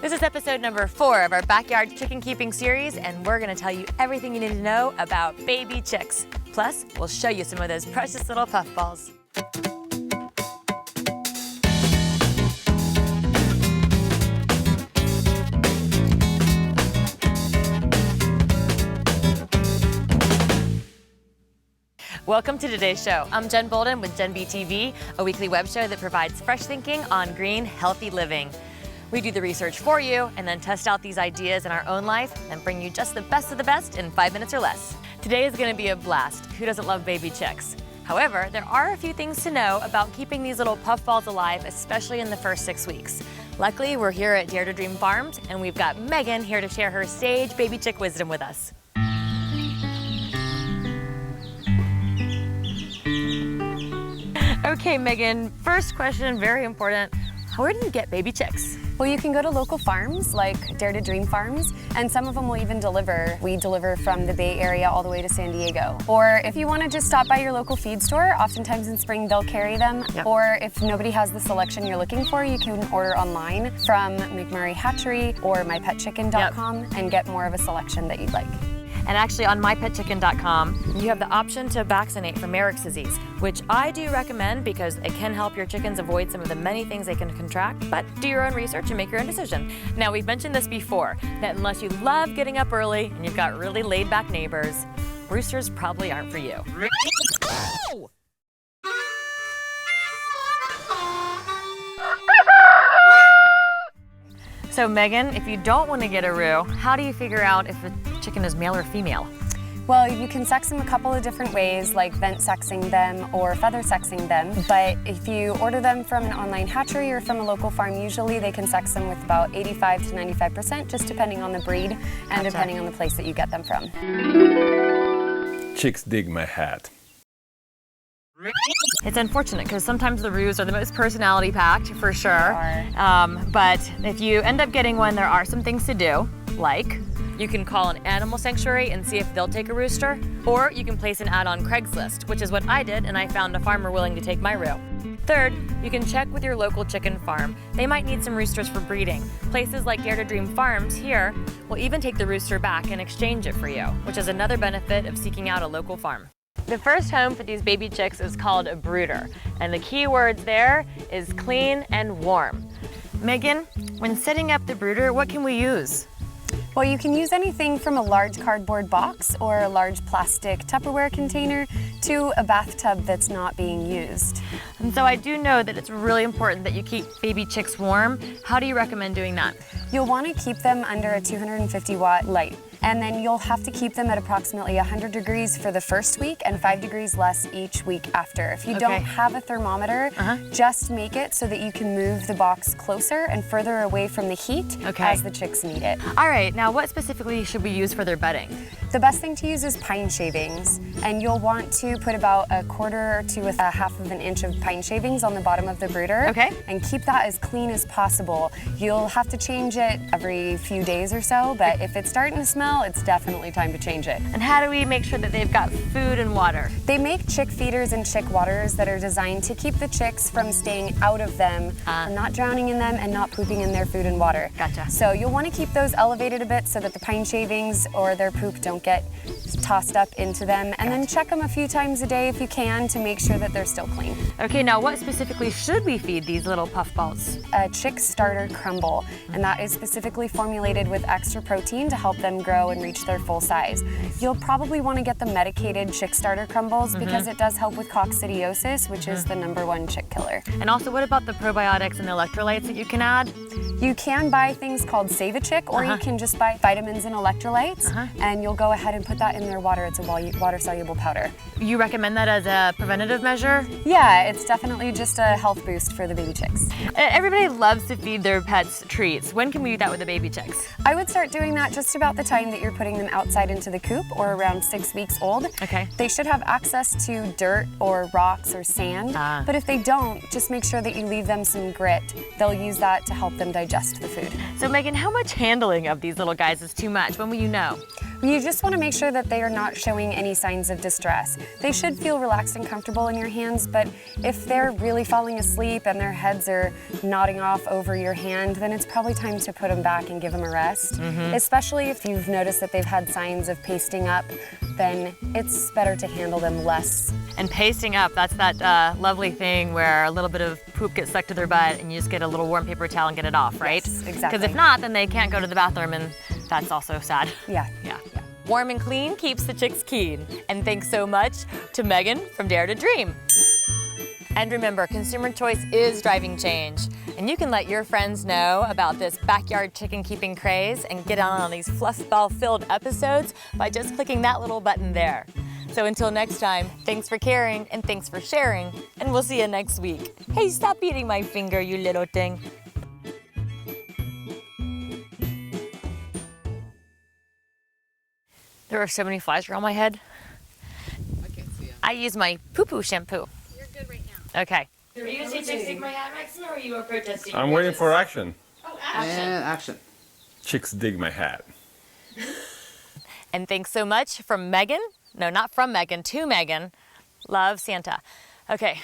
This is episode number 4 of our backyard chicken keeping series, and we're gonna tell you everything you need to know about baby chicks. Plus, we'll show you some of those precious little puffballs. Welcome to today's show. I'm Jen Bolden with JenB TV, a weekly web show that provides fresh thinking on green, healthy living. We do the research for you and then test out these ideas in our own life and bring you just the best of the best in 5 minutes or less. Today is going to be a blast. Who doesn't love baby chicks? However, there are a few things to know about keeping these little puffballs alive, especially in the first 6 weeks. Luckily, we're here at Dare to Dream Farms, and we've got Megan here to share her sage baby chick wisdom with us. Okay, Megan, first question, very important. Where do you get baby chicks? Well, you can go to local farms like Dare to Dream Farms, and some of them will even deliver. We deliver from the Bay Area all the way to San Diego. Or if you want to just stop by your local feed store, oftentimes in spring they'll carry them. Yep. Or if nobody has the selection you're looking for, you can order online from McMurray Hatchery or mypetchicken.com and get more of a selection that you'd like. And actually on mypetchicken.com, you have the option to vaccinate for Marek's disease, which I do recommend because it can help your chickens avoid some of the many things they can contract, but do your own research and make your own decision. Now, we've mentioned this before, that unless you love getting up early and you've got really laid-back neighbors, roosters probably aren't for you. So Megan, if you don't want to get a roux, how do you figure out if a chicken is male or female? Well, you can sex them a couple of different ways, like vent sexing them or feather sexing them. But if you order them from an online hatchery or from a local farm, usually they can sex them with about 85 to 95%, just depending on the breed and depending on the place that you get them from. Chicks dig my hat. It's unfortunate because sometimes the roux are the most personality packed, for sure. But if you end up getting one, there are some things to do, like you can call an animal sanctuary and see if they'll take a rooster, or you can place an ad on Craigslist, which is what I did, and I found a farmer willing to take my roux. Third, you can check with your local chicken farm. They might need some roosters for breeding. Places like Dare to Dream Farms here will even take the rooster back and exchange it for you, which is another benefit of seeking out a local farm. The first home for these baby chicks is called a brooder, and the key words there is clean and warm. Megan, when setting up the brooder, what can we use? Well, you can use anything from a large cardboard box or a large plastic Tupperware container to a bathtub that's not being used. And so I do know that it's really important that you keep baby chicks warm. How do you recommend doing that? You'll want to keep them under a 250 watt light. And then you'll have to keep them at approximately 100 degrees for the first week and 5 degrees less each week after. If you don't have a thermometer, just make it so that you can move the box closer and further away from the heat as the chicks need it. All right, now what specifically should we use for their bedding? The best thing to use is pine shavings, and you'll want to put about a quarter to a half of an inch of pine shavings on the bottom of the brooder, and keep that as clean as possible. You'll have to change it every few days or so, but if it's starting to smell, it's definitely time to change it. And how do we make sure that they've got food and water? They make chick feeders and chick waterers that are designed to keep the chicks from staying out of them, not drowning in them, and not pooping in their food and water. Gotcha. So you'll want to keep those elevated a bit so that the pine shavings or their poop don't get tossed up into them, and then check them a few times a day if you can to make sure that they're still clean. Okay, now what specifically should we feed these little puffballs? A chick starter crumble, and that is specifically formulated with extra protein to help them grow and reach their full size. You'll probably want to get the medicated chick starter crumbles because it does help with coccidiosis, which is the #1 chick killer. And also, what about the probiotics and electrolytes that you can add? You can buy things called Save a Chick, or you can just buy vitamins and electrolytes, and you'll go ahead and put that in their water. It's a water-soluble powder. You recommend that as a preventative measure? Yeah, it's definitely just a health boost for the baby chicks. Everybody loves to feed their pets treats. When can we do that with the baby chicks? I would start doing that just about the time that you're putting them outside into the coop, or around 6 weeks old. Okay. They should have access to dirt or rocks or sand, but if they don't, just make sure that you leave them some grit. They'll use that to help them digest the food. So Megan, how much handling of these little guys is too much? When will you know? You just want to make sure that they are not showing any signs of distress. They should feel relaxed and comfortable in your hands, but if they're really falling asleep and their heads are nodding off over your hand, then it's probably time to put them back and give them a rest. Especially if you've noticed that they've had signs of pasting up, then it's better to handle them less. And pasting up, that's that lovely thing where a little bit of poop gets stuck to their butt and you just get a little warm paper towel and get it off, right? Yes, exactly. Because if not, then they can't go to the bathroom, and that's also sad. Yeah. Warm and clean keeps the chicks keen. And thanks so much to Megan from Dare to Dream. And remember, consumer choice is driving change. And you can let your friends know about this backyard chicken keeping craze and get on these fluff ball filled episodes by just clicking that little button there. So until next time, thanks for caring and thanks for sharing, and we'll see you next week. Hey, stop eating my finger, you little thing. There are so many flies around my head. I can't see them. I use my poo-poo shampoo. You're good right now. Okay. Are you gonna say chicks dig my hat, Maximo, or are you protesting? I'm waiting for action. Oh, action. And action. Chicks dig my hat. And thanks so much from Megan. No, not from Megan, to Megan. Love, Santa. Okay.